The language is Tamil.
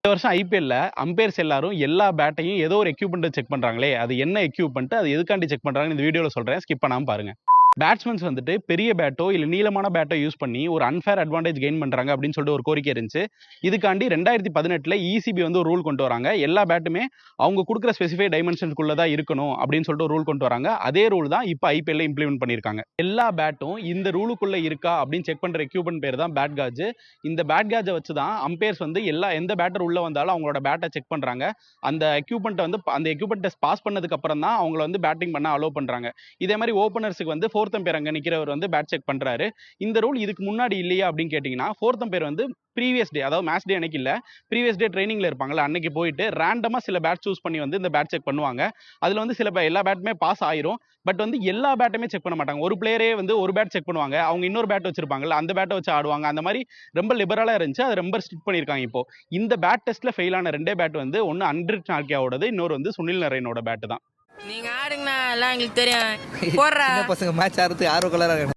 இந்த வருஷம் ஐபிஎல்ல அம்பையர்ஸ் எல்லாரும் எல்லா பேட்டையும் ஏதோ ஒரு எக்யூப்மெண்ட் செக் பண்றாங்களே, அது என்ன எக்யூப்மெண்ட், அது எதுக்காண்டி செக் பண்றாங்கன்னு இந்த வீடியோல சொல்றேன். ஸ்கிப் பண்ணாம பாருங்க. பேட்ஸ்மேன்ஸ் வந்துட்டு பெரிய பேட்டோ இல்ல நீளமான பேட்டோ யூஸ் பண்ணி ஒரு அன்ஃபேர் அட்வான்டேஜ் கெயின் பண்றாங்க அப்படின்னு சொல்லிட்டு ஒரு கோரிக்கை இருந்துச்சு. இதுக்காண்டி 2018ல இசிபி வந்து ஒரு ரூல் கொண்டு வராங்க. எல்லா பேட்டுமே அவங்க கொடுக்குற ஸ்பெசிஃபை டைமென்ஷனுக்குள்ள தான் இருக்கணும் அப்படின்னு சொல்லிட்டு ஒரு ரூல் கொண்டு வராங்க. அதே ரூல் தான் இப்போ ஐபிஎல்ல இம்ப்ளிமெண்ட் பண்ணியிருக்காங்க. எல்லா பேட்டும் இந்த ரூலுக்குள்ள இருக்கா அப்படின்னு செக் பண்ற எக்யூப்மெண்ட் பேர் தான் பேட் காஜ். இந்த பேட் காஜை வச்சு தான் அம்பையர்ஸ் வந்து எந்த பேட்டர் உள்ள வந்தாலும் அவங்களோட பேட்டை செக் பண்றாங்க. அந்த எக்யூப்மெண்ட் டெஸ்ட் பாஸ் பண்ணதுக்கு அப்புறம் தான் அவங்கள வந்து பேட்டிங் பண்ண அலோவ் பண்றாங்க. இதே மாதிரி ஓப்பனர்ஸுக்கு வந்து ஃபோர்த் அம்பையர் அங்க நிக்கிறவர் வந்து பேட் செக் பண்றாரு. இந்த ரூல் இதுக்கு முன்னாடி இல்லையா அப்படின்னு கேட்டீங்கன்னா, ஃபோர்த் அம்பையர் வந்து ப்ரீவியஸ் டே, அதாவது மேட்ச் டே அன்னைக்கு இல்ல, ப்ரீவியஸ் டே ட்ரைனிங்ல இருப்பாங்கல்ல, அன்னைக்கு போயிட்டு ரேண்டமா சில பேட் சூஸ் பண்ணி வந்து இந்த பேட் செக் பண்ணுவாங்க. அதுல வந்து எல்லா பேட்டுமே பாஸ் ஆயிரும். பட் வந்து எல்லா பேட்டுமே செக் பண்ண மாட்டாங்க. ஒரு பிளேயரே வந்து ஒரு பேட் செக் பண்ணுவாங்க. அவங்க இன்னொரு பேட் வச்சிருப்பாங்கல்ல, அந்த பேட்டை வச்சு ஆடுவாங்க. அந்த மாதிரி ரொம்ப லிபரலா இருந்துச்சு. அது ரொம்ப ஸ்ட்ரிக்ட் பண்ணிருக்காங்க இப்போ. இந்த பேட் டெஸ்ட்ல ஃபெயில் ஆன ரெண்டே பேட் வந்து ஒன்னு அண்ட்ரிட் நார்கியாவோடது, இன்னொரு வந்து சுனில் நரேனோட பேட் தான். நீங்க ஆடுங்கண்ணா, எல்லாம் எங்களுக்கு தெரியும். போடுறா சின்ன பசங்க மேட்ச் ஆடுறதுக்கு ஆர்வம் கலராக